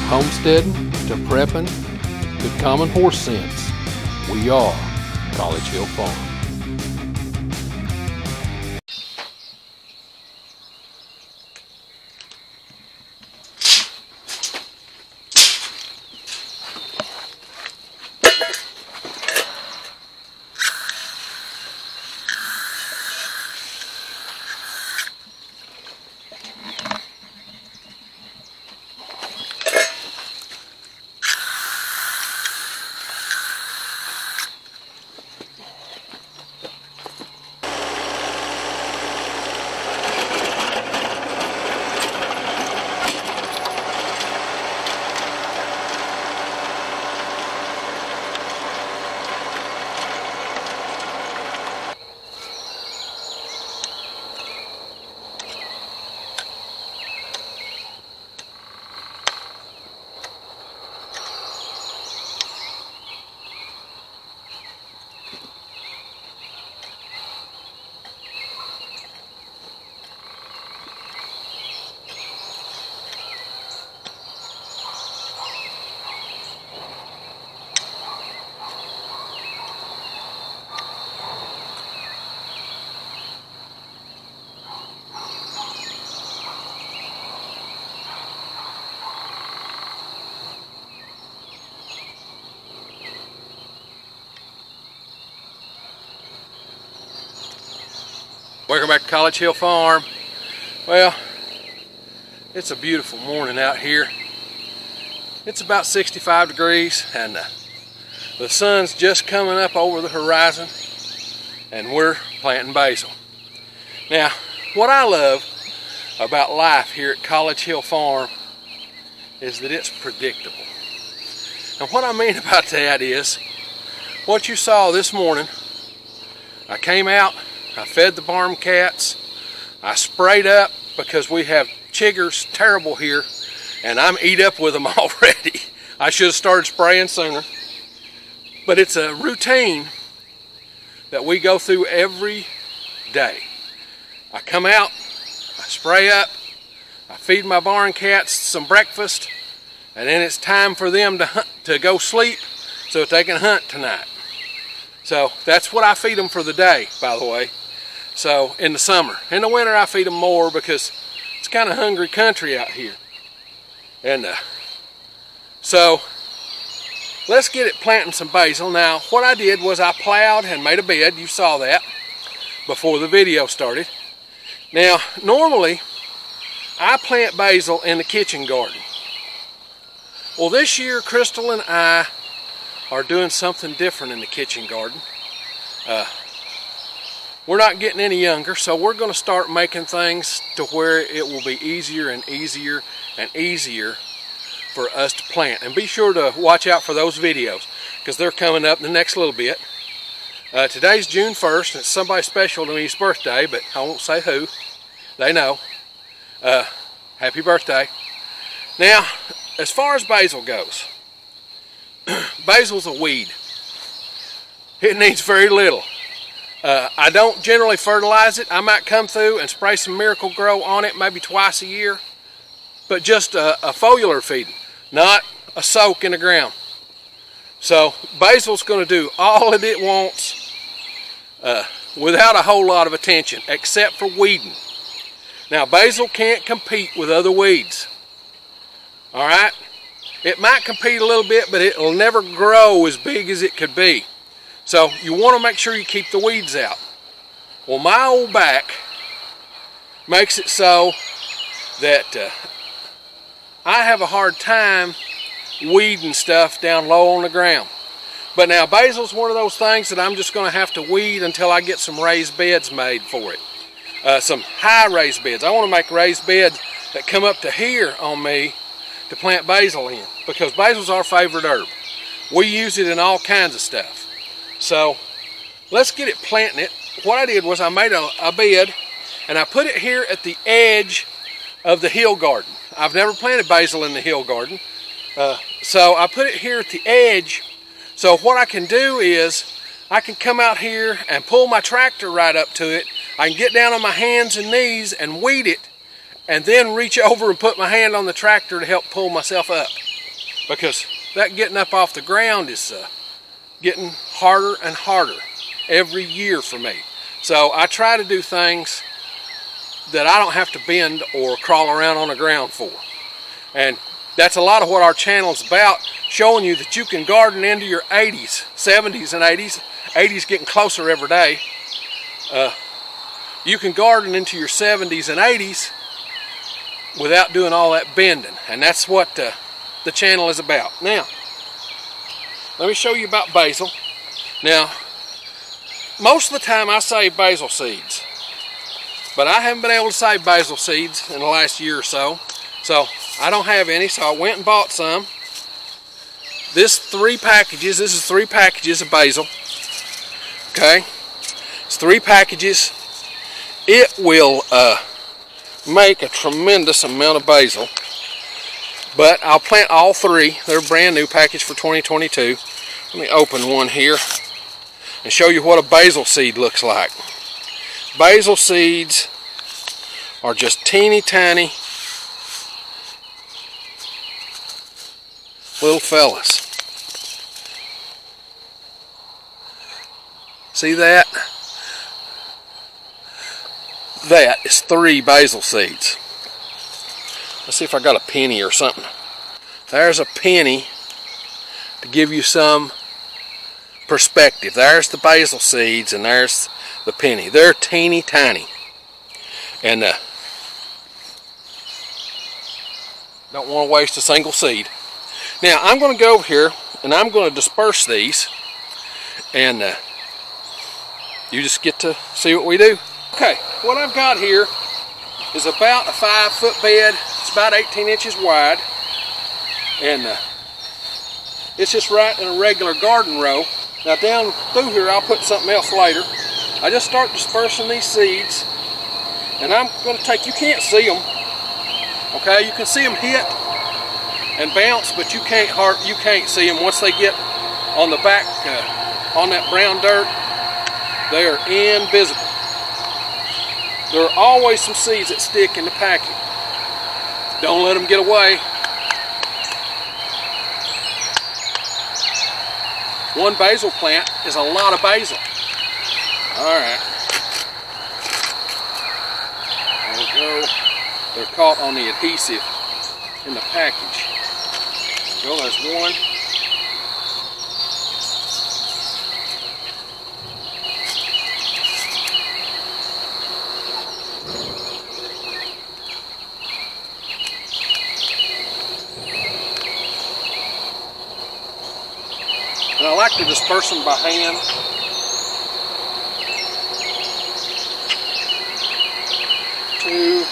homesteading to prepping to common horse sense, we are College Hill Farm. Welcome back to College Hill Farm. Well, it's a beautiful morning out here. It's about 65 degrees and the sun's just coming up over the horizon and we're planting basil. Now, what I love about life here at College Hill Farm is that it's predictable. And what I mean about that is, what you saw this morning, I came out, I fed the barn cats, I sprayed up because we have chiggers terrible here and I'm eat up with them already. I should have started spraying sooner. But it's a routine that we go through every day. I come out, I spray up, I feed my barn cats some breakfast, and then it's time for them to go sleep so that they can hunt tonight. So that's what I feed them for the day, by the way. So in the summer. In the winter I feed them more because it's kind of hungry country out here. And so let's get it planting some basil. Now what I did was I plowed and made a bed. You saw that before the video started. Now normally I plant basil in the kitchen garden. Well, this year Crystal and I are doing something different in the kitchen garden. We're not getting any younger, so we're going to start making things to where it will be easier and easier and easier for us to plant. And be sure to watch out for those videos because they're coming up in the next little bit. Today's June 1st, and it's somebody special to me's birthday, but I won't say who. They know. Happy birthday. Now, as far as basil goes, basil's a weed. It needs very little. I don't generally fertilize it. I might come through and spray some Miracle Grow on it maybe twice a year, but just a foliar feeding, not a soak in the ground. So basil's going to do all that it wants without a whole lot of attention, except for weeding. Now basil can't compete with other weeds. All right, it might compete a little bit, but it will never grow as big as it could be. So you want to make sure you keep the weeds out. Well, my old back makes it so that I have a hard time weeding stuff down low on the ground. But now basil's one of those things that I'm just going to have to weed until I get some raised beds made for it. Some high raised beds. I want to make raised beds that come up to here on me to plant basil in, because basil's our favorite herb. We use it in all kinds of stuff. So let's get it planting it. What I did was I made a bed and I put it here at the edge of the hill garden. I've never planted basil in the hill garden. So I put it here at the edge. So what I can do is I can come out here and pull my tractor right up to it. I can get down on my hands and knees and weed it and then reach over and put my hand on the tractor to help pull myself up. because that getting up off the ground is getting harder and harder every year for me. So I try to do things that I don't have to bend or crawl around on the ground for. And that's a lot of what our channel is about, showing you that you can garden into your 80s, 70s and 80s. 80s getting closer every day. You can garden into your 70s and 80s without doing all that bending. And that's what the channel is about. Now, let me show you about basil. Now, most of the time I save basil seeds, but I haven't been able to save basil seeds in the last year or so. So I don't have any, so I went and bought some. This is 3 packages of basil. Okay, it's 3 packages. It will make a tremendous amount of basil, but I'll plant all 3. They're a brand new package for 2022. Let me open one here and show you what a basil seed looks like. Basil seeds are just teeny tiny little fellas. See that? That is 3 basil seeds. Let's see if I got a penny or something. There's a penny to give you some perspective. There's the basil seeds and there's the penny. They're teeny tiny. And don't want to waste a single seed. Now I'm going to go over here and I'm going to disperse these, and you just get to see what we do. Okay, what I've got here is about a 5-foot bed. It's about 18 inches wide, and it's just right in a regular garden row. Now down through here I'll put something else later. I just start dispersing these seeds, and I'm going to take, you can't see them, okay? You can see them hit and bounce, but you can't see them once they get on the back, on that brown dirt. They are invisible. There are always some seeds that stick in the packet. Don't let them get away. One basil plant is a lot of basil. Alright. There we go. They're caught on the adhesive in the package. There we go, there's one. And I like to disperse them by hand. Two.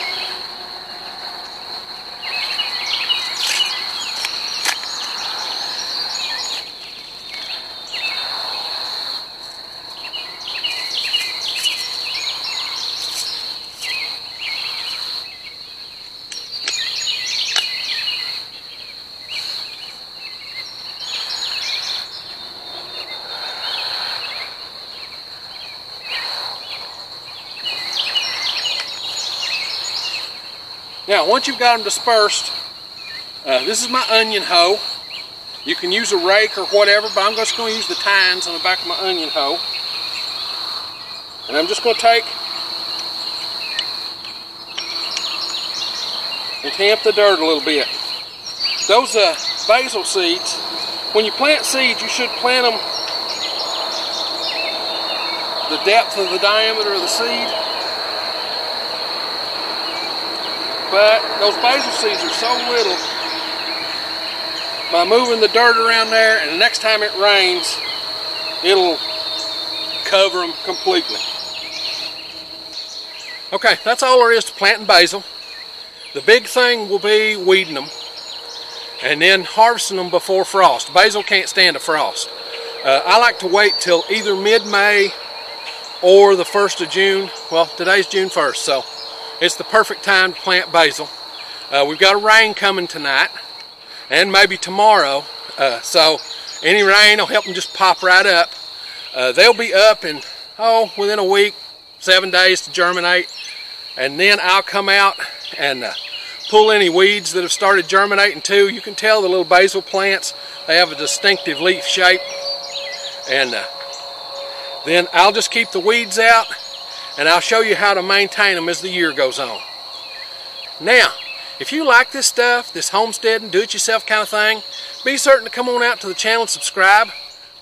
Now, once you've got them dispersed, this is my onion hoe. You can use a rake or whatever, but I'm just going to use the tines on the back of my onion hoe. And I'm just going to take and tamp the dirt a little bit. Those basil seeds, when you plant seeds, you should plant them the depth of the diameter of the seed. But those basil seeds are so little, by moving the dirt around there, and the next time it rains, it'll cover them completely. Okay, that's all there is to planting basil. The big thing will be weeding them and then harvesting them before frost. Basil can't stand a frost. I like to wait till either mid-May or the 1st of June. Well, today's June 1st, so it's the perfect time to plant basil. We've got a rain coming tonight and maybe tomorrow, so any rain will help them just pop right up. They'll be up in, within a week, 7 days to germinate, and then I'll come out and pull any weeds that have started germinating too. You can tell the little basil plants, they have a distinctive leaf shape. And then I'll just keep the weeds out, and I'll show you how to maintain them as the year goes on. Now, if you like this stuff, this homesteading, do-it-yourself kind of thing, be certain to come on out to the channel and subscribe.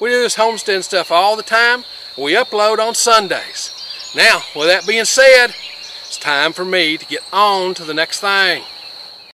We do this homesteading stuff all the time. We upload on Sundays. Now, with that being said, it's time for me to get on to the next thing.